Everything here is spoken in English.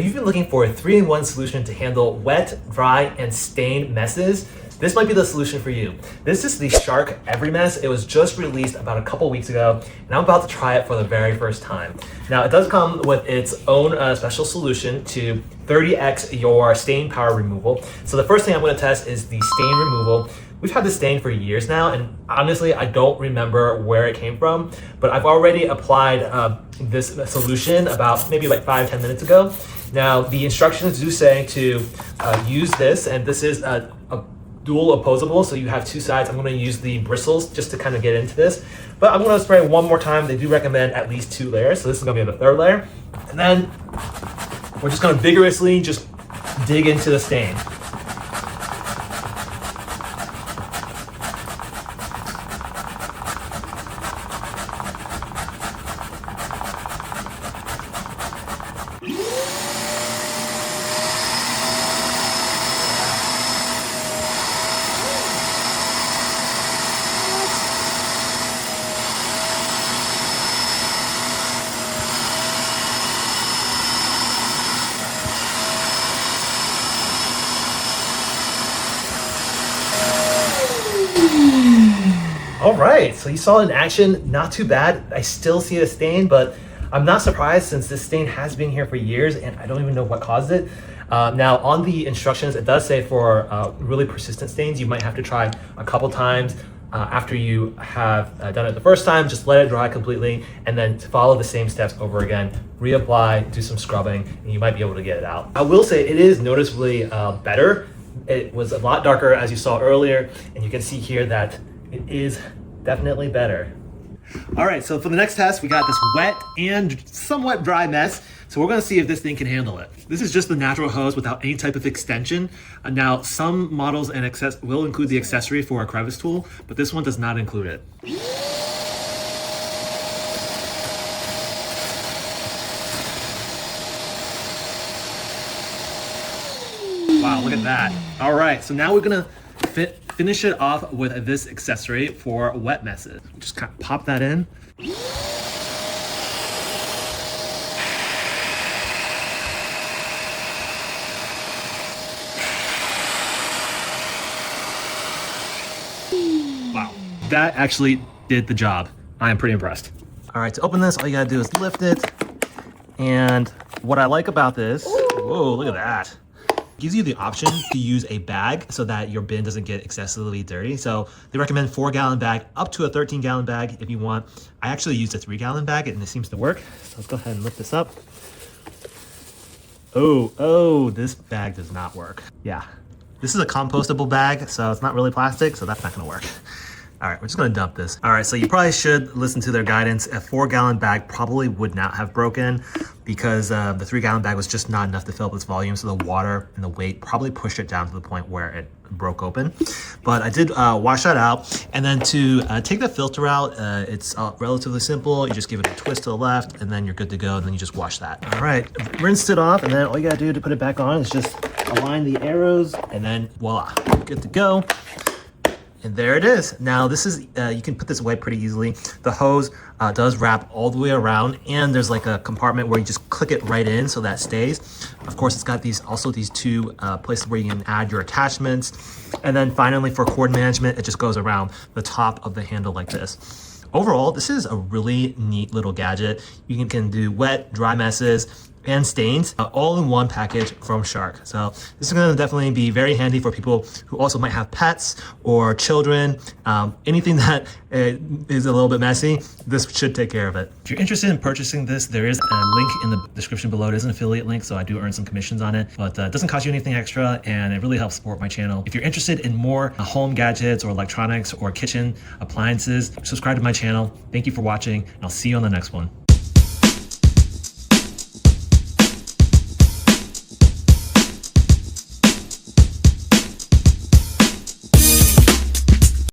If you've been looking for a 3-in-1 solution to handle wet, dry, and stain messes, this might be the solution for you. This is the Shark EveryMess. It was just released about a couple weeks ago, and I'm about to try it for the very first time. Now, it does come with its own special solution to 30x your stain power removal. So the first thing I'm gonna test is the stain removal. We've had this stain for years now, and honestly, I don't remember where it came from, but I've already applied this solution about maybe like 5-10 minutes ago. Now, the instructions do say to use this, and this is a dual opposable, so you have two sides. I'm gonna use the bristles just to kind of get into this, but I'm gonna spray one more time. They do recommend at least 2 layers, so this is gonna be the 3rd layer. And then we're just gonna vigorously just dig into the stain. All right, so you saw it in action, not too bad. I still see a stain, but I'm not surprised since this stain has been here for years and I don't even know what caused it. Now on the instructions, it does say for really persistent stains, you might have to try a couple times after you have done it the first time. Just let it dry completely and then follow the same steps over again. Reapply, do some scrubbing, and you might be able to get it out. I will say it is noticeably better. It was a lot darker as you saw earlier, and you can see here that it is definitely better. All right, so for the next test, we got this wet and somewhat dry mess. So we're gonna see if this thing can handle it. This is just the natural hose without any type of extension. Now, some models and will include the accessory for a crevice tool, but this one does not include it. Wow, look at that. All right, so now we're gonna finish it off with this accessory for wet messes. Just kind of pop that in. Wow, that actually did the job. I am pretty impressed. All right, to open this, all you gotta do is lift it. And what I like about this, whoa, look at that. Gives you the option to use a bag so that your bin doesn't get excessively dirty. So they recommend 4-gallon bag up to a 13-gallon bag if you want. I actually used a 3-gallon bag and it seems to work. So let's go ahead and lift this up. Oh, this bag does not work. Yeah, this is a compostable bag, so it's not really plastic, so that's not gonna work. All right, we're just gonna dump this. All right, so you probably should listen to their guidance. A 4-gallon bag probably would not have broken because the 3-gallon bag was just not enough to fill up its volume. So the water and the weight probably pushed it down to the point where it broke open. But I did wash that out. And then to take the filter out, it's relatively simple. You just give it a twist to the left and then you're good to go. And then you just wash that. All right, rinsed it off. And then all you gotta do to put it back on is just align the arrows and then voila, good to go. And there it is. Now this is, you can put this away pretty easily. The hose does wrap all the way around and there's like a compartment where you just click it right in so that stays. Of course, it's got these 2 places where you can add your attachments. And then finally for cord management, it just goes around the top of the handle like this. Overall, this is a really neat little gadget. You can do wet, dry messes, and stains all in one package from Shark. So this is going to definitely be very handy for people who also might have pets or children. Anything that is a little bit messy, this should take care of it. If you're interested in purchasing this, there is a link in the description below. It is an affiliate link, so I do earn some commissions on it, but it doesn't cost you anything extra and it really helps support my channel. If you're interested in more home gadgets or electronics or kitchen appliances, subscribe to my channel. Thank you for watching and I'll see you on the next one.